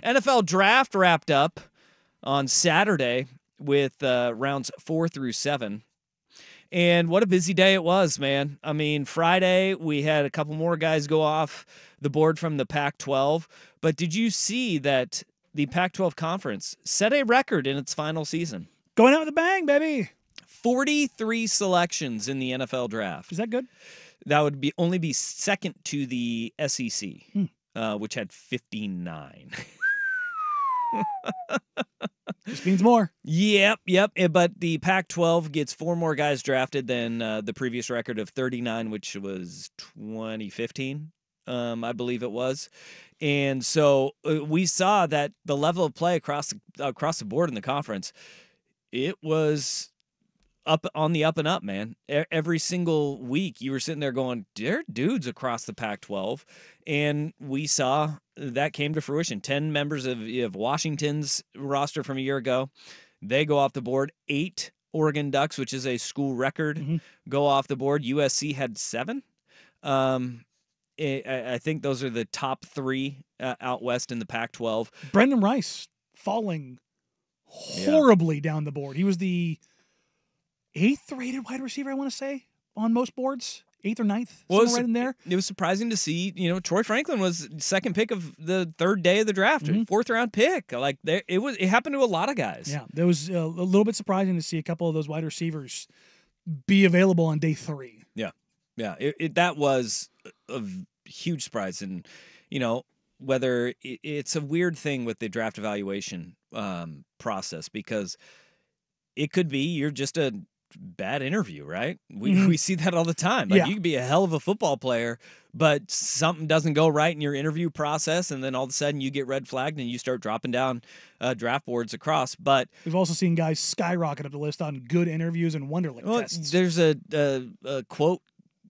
NFL draft wrapped up on Saturday with rounds 4 through 7. And what a busy day it was, man. I mean, Friday, we had a couple more guys go off the board from the Pac-12. But did you see that the Pac-12 conference set a record in its final season? Going out with a bang, baby. 43 selections in the NFL draft. Is that good? That would only be second to the SEC, which had 59. This means more. Yep. But the Pac-12 gets 4 more guys drafted than the previous record of 39, which was 2015, I believe it was. And so we saw that the level of play across the board in the conference, it was up on the up and up, man. Every single week you were sitting there going, there are dudes across the Pac-12. And we saw that came to fruition. 10 members of Washington's roster from a year ago, they go off the board. 8 Oregon Ducks, which is a school record, go off the board. USC had 7. I think those are the top 3 out west in the Pac-12. Brendan Rice falling horribly down the board. He was the 8th rated wide receiver, I want to say, on most boards. 8th or 9th, somewhere right in there. It was surprising to see, Troy Franklin was second pick of the 3rd day of the draft, 4th round pick. Like it happened to a lot of guys. Yeah, there was a little bit surprising to see a couple of those wide receivers be available on day 3. Yeah. That was a huge surprise, and whether it's a weird thing with the draft evaluation process, because it could be you're just a bad interview, right? We see that all the time. Like you could be a hell of a football player, but something doesn't go right in your interview process, and then all of a sudden you get red flagged and you start dropping down draft boards across. But we've also seen guys skyrocket up the list on good interviews and Wonderlic tests. There's a quote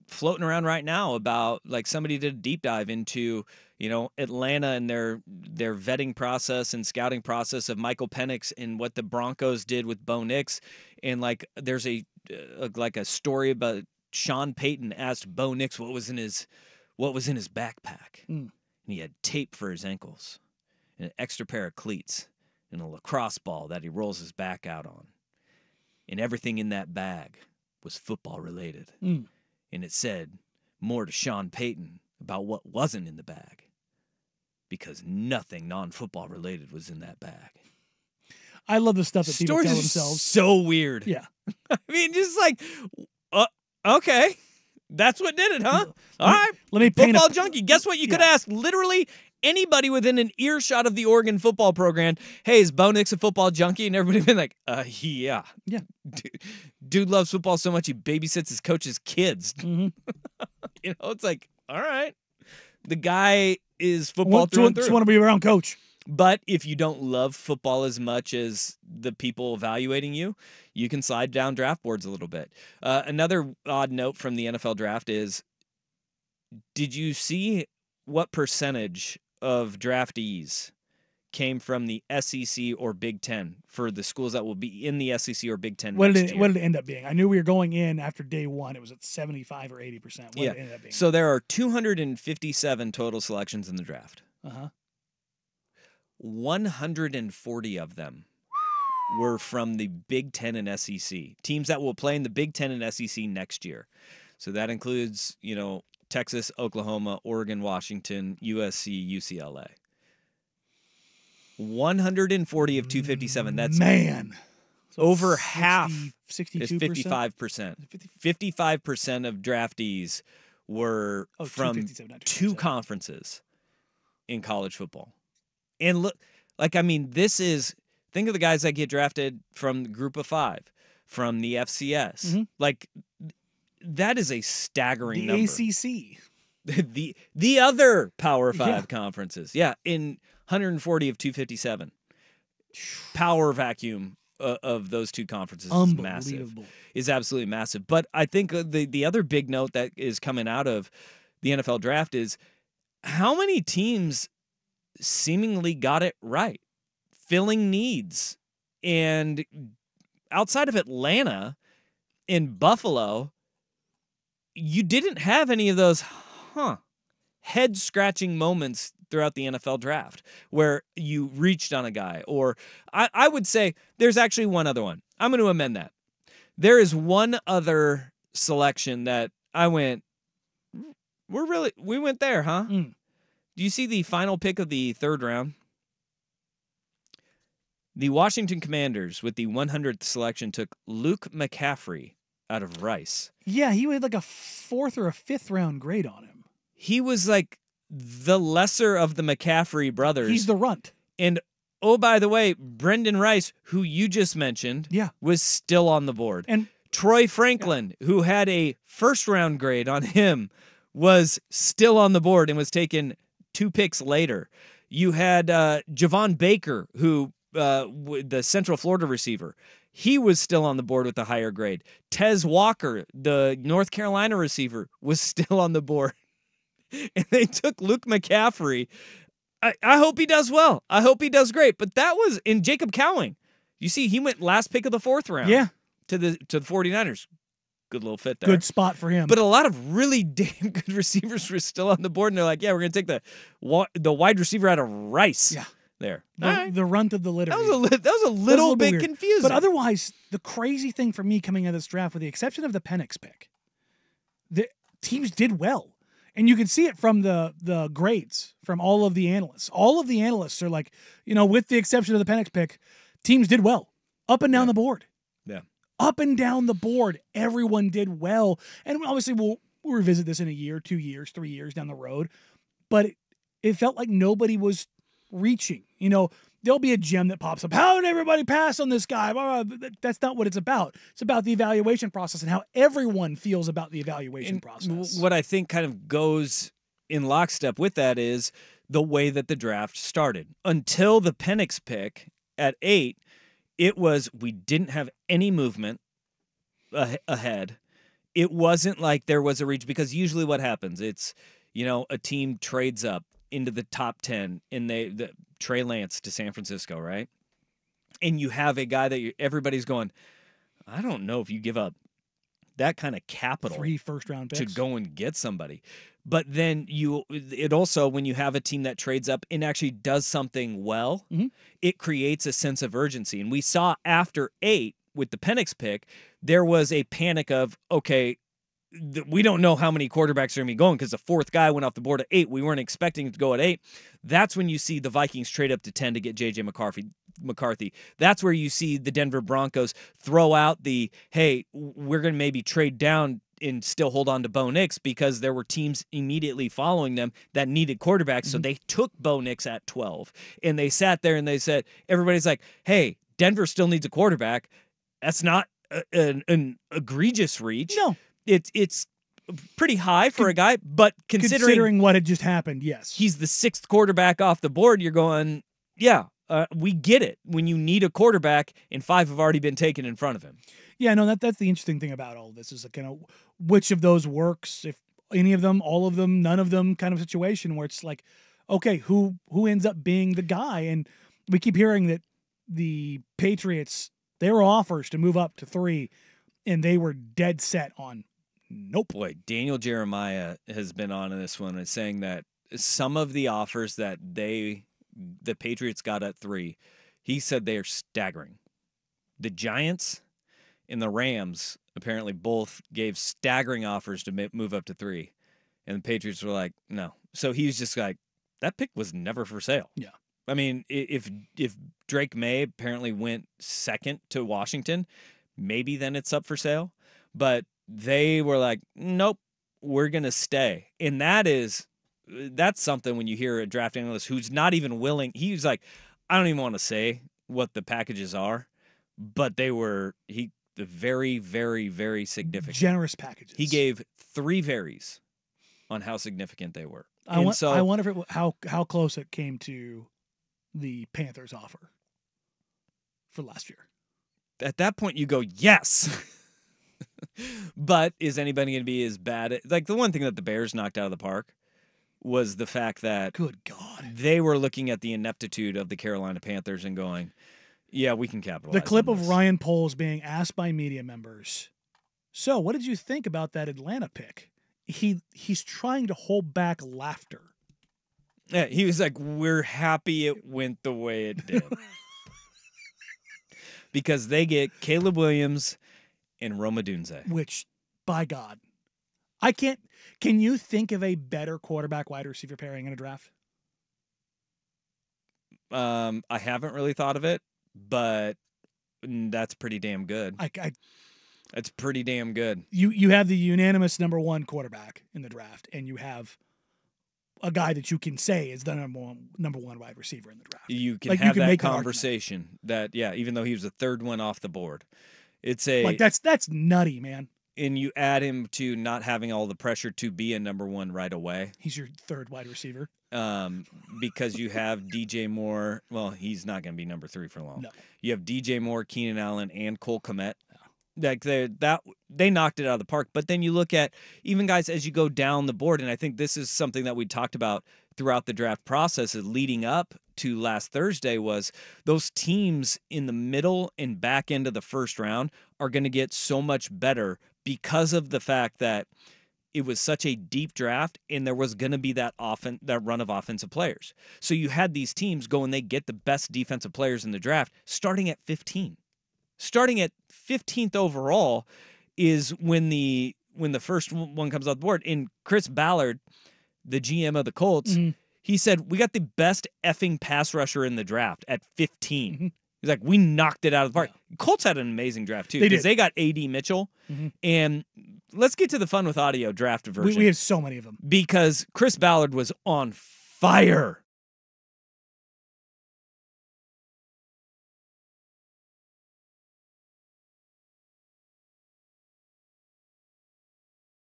floating around right now about, like, somebody did a deep dive into Atlanta and their vetting process and scouting process of Michael Penix and what the Broncos did with Bo Nix. And like, there's a story about Sean Payton asked Bo Nix what was in his backpack. And he had tape for his ankles and an extra pair of cleats and a lacrosse ball that he rolls his back out on. And everything in that bag was football related. And it said more to Sean Payton about what wasn't in the bag, because nothing non-football related was in that bag. I love the stuff that people tell themselves. So weird. Yeah. I mean, just like, okay, that's what did it, huh? All right. Let me paint Football junkie. Guess what? You could ask literally anybody within an earshot of the Oregon football program, hey, is Bo Nix a football junkie? And everybody would be like, yeah. Yeah. Dude loves football so much he babysits his coach's kids. It's like, all right. The guy is football through and through. Just want to be around coach. But if you don't love football as much as the people evaluating you, you can slide down draft boards a little bit. Another odd note from the NFL draft is, did you see what percentage of draftees came from the SEC or Big Ten for the schools that will be in the SEC or Big Ten What next did year? it end up being? I knew we were going in after day 1. It was at 75 or 80%. What did it end up being? So there are 257 total selections in the draft. 140 of them were from the Big Ten and SEC, teams that will play in the Big Ten and SEC next year. So that includes, Texas, Oklahoma, Oregon, Washington, USC, UCLA. 140 of 257. That's So over half 62%? is 55%. 55% of draftees were from 2 conferences in college football. And look, think of the guys that get drafted from the Group of 5, from the FCS. Like, that is a staggering number. The ACC. The other Power 5 conferences. Yeah, in 140 of 257. Power vacuum of those 2 conferences is massive. Is absolutely massive. But I think the other big note that is coming out of the NFL draft is how many teams seemingly got it right, filling needs. And outside of Atlanta and Buffalo, you didn't have any of those head-scratching moments throughout the NFL draft where you reached on a guy. Or I would say there's actually one other one. I'm going to amend that. There is one other selection that I went, we went there, huh? Mm. Do you see the final pick of the third round? The Washington Commanders, with the 100th selection, took Luke McCaffrey out of Rice. Yeah, he had like a 4th or a 5th round grade on him. He was like the lesser of the McCaffrey brothers. He's the runt. And, oh, by the way, Brendan Rice, who you just mentioned, was still on the board. And Troy Franklin, who had a first-round grade on him, was still on the board and was taken 2 picks later. You had Javon Baker, who... the Central Florida receiver, he was still on the board with the higher grade. Tez Walker, the North Carolina receiver, was still on the board. And they took Luke McCaffrey. I hope he does well. I hope he does great. But that was in Jacob Cowing. You see, he went last pick of the 4th round. Yeah. To the 49ers. Good little fit there. Good spot for him. But a lot of really damn good receivers were still on the board, and they're like, yeah, we're going to take the wide receiver out of Rice. Yeah. There. The runt of the litter. That was a little bit confusing. But otherwise, the crazy thing for me coming out of this draft, with the exception of the Penix pick, the teams did well. And you can see it from the grades from all of the analysts. All of the analysts are like, with the exception of the Penix pick, teams did well. Up and down the board. Yeah. Up and down the board, everyone did well. And obviously we'll revisit this in a year, 2 years, 3 years down the road. But it felt like nobody was reaching. There'll be a gem that pops up. How did everybody pass on this guy? That's not what it's about. It's about the evaluation process and how everyone feels about the evaluation process. What I think kind of goes in lockstep with that is the way that the draft started. Until the Penix pick at 8, it was we didn't have any movement ahead. It wasn't like there was a reach, because usually what happens, it's, a team trades up into the top 10, and Trey Lance to San Francisco, right? And you have a guy that everybody's going, I don't know if you give up that kind of capital, 3 first-round picks, to go and get somebody. But then it also, when you have a team that trades up and actually does something well, it creates a sense of urgency. And we saw after 8 with the Penix pick, there was a panic of, okay, we don't know how many quarterbacks are going to be going, because the 4th guy went off the board at 8. We weren't expecting it to go at 8. That's when you see the Vikings trade up to 10 to get J.J. McCarthy. That's where you see the Denver Broncos throw out hey, we're going to maybe trade down and still hold on to Bo Nix, because there were teams immediately following them that needed quarterbacks. So they took Bo Nix at 12. And they sat there and they said, everybody's like, hey, Denver still needs a quarterback. That's not an egregious reach. No. It's pretty high for a guy, but considering what had just happened, yes. He's the 6th quarterback off the board. You're going, we get it. When you need a quarterback and 5 have already been taken in front of him. Yeah, no, that's the interesting thing about all this, is kind of which of those works, if any of them, all of them, none of them kind of situation, where it's like, okay, who ends up being the guy? And we keep hearing that the Patriots, there were offers to move up to 3, and they were dead set on nope. Boy, Daniel Jeremiah has been on this one and saying that some of the offers that the Patriots got at 3, he said they are staggering. The Giants and the Rams apparently both gave staggering offers to move up to 3, and the Patriots were like, no. So he was just like, that pick was never for sale. Yeah. I mean, if Drake May apparently went 2nd to Washington, maybe then it's up for sale. But they were like, nope, we're going to stay. And that's something when you hear a draft analyst who's not even willing. He's like, I don't even want to say what the packages are, but they were very, very, very significant. Generous packages. He gave 3 varies on how significant they were. I wonder how close it came to the Panthers offer for last year. At that point, you go, yes. But is anybody going to be as bad? Like, the one thing that the Bears knocked out of the park was the fact that, good God, they were looking at the ineptitude of the Carolina Panthers and going, yeah, we can capitalize. The clip of Ryan Poles being asked by media members, so what did you think about that Atlanta pick? He's trying to hold back laughter. Yeah, he was like, we're happy it went the way it did. Because they get Caleb Williams and Roma Dunze. Which, by God, I can't. Can you think of a better quarterback wide receiver pairing in a draft? I haven't really thought of it, but that's pretty damn good. That's pretty damn good. You have the unanimous number one quarterback in the draft, and you have a guy that you can say is the number one wide receiver in the draft. You can have that conversation that, even though he was the third one off the board. It's that's nutty, man. And you add him to not having all the pressure to be a number one right away. He's your third wide receiver. Because you have DJ Moore. Well, he's not going to be number 3 for long. No. You have DJ Moore, Keenan Allen, and Cole Kmet. Like they knocked it out of the park. But then you look at even guys as you go down the board, and I think this is something that we talked about throughout the draft process leading up to last Thursday was those teams in the middle and back end of the first round are going to get so much better because of the fact that it was such a deep draft and there was going to be that run of offensive players. So you had these teams go and they get the best defensive players in the draft starting at 15. Starting at 15th overall is when the first one comes off the board. And Chris Ballard, the GM of the Colts, he said, we got the best effing pass rusher in the draft at 15. Mm-hmm. He's like, we knocked it out of the park. Yeah. Colts had an amazing draft, too, because they got A.D. Mitchell. Mm-hmm. And let's get to the Fun with Audio draft version. We have so many of them. Because Chris Ballard was on fire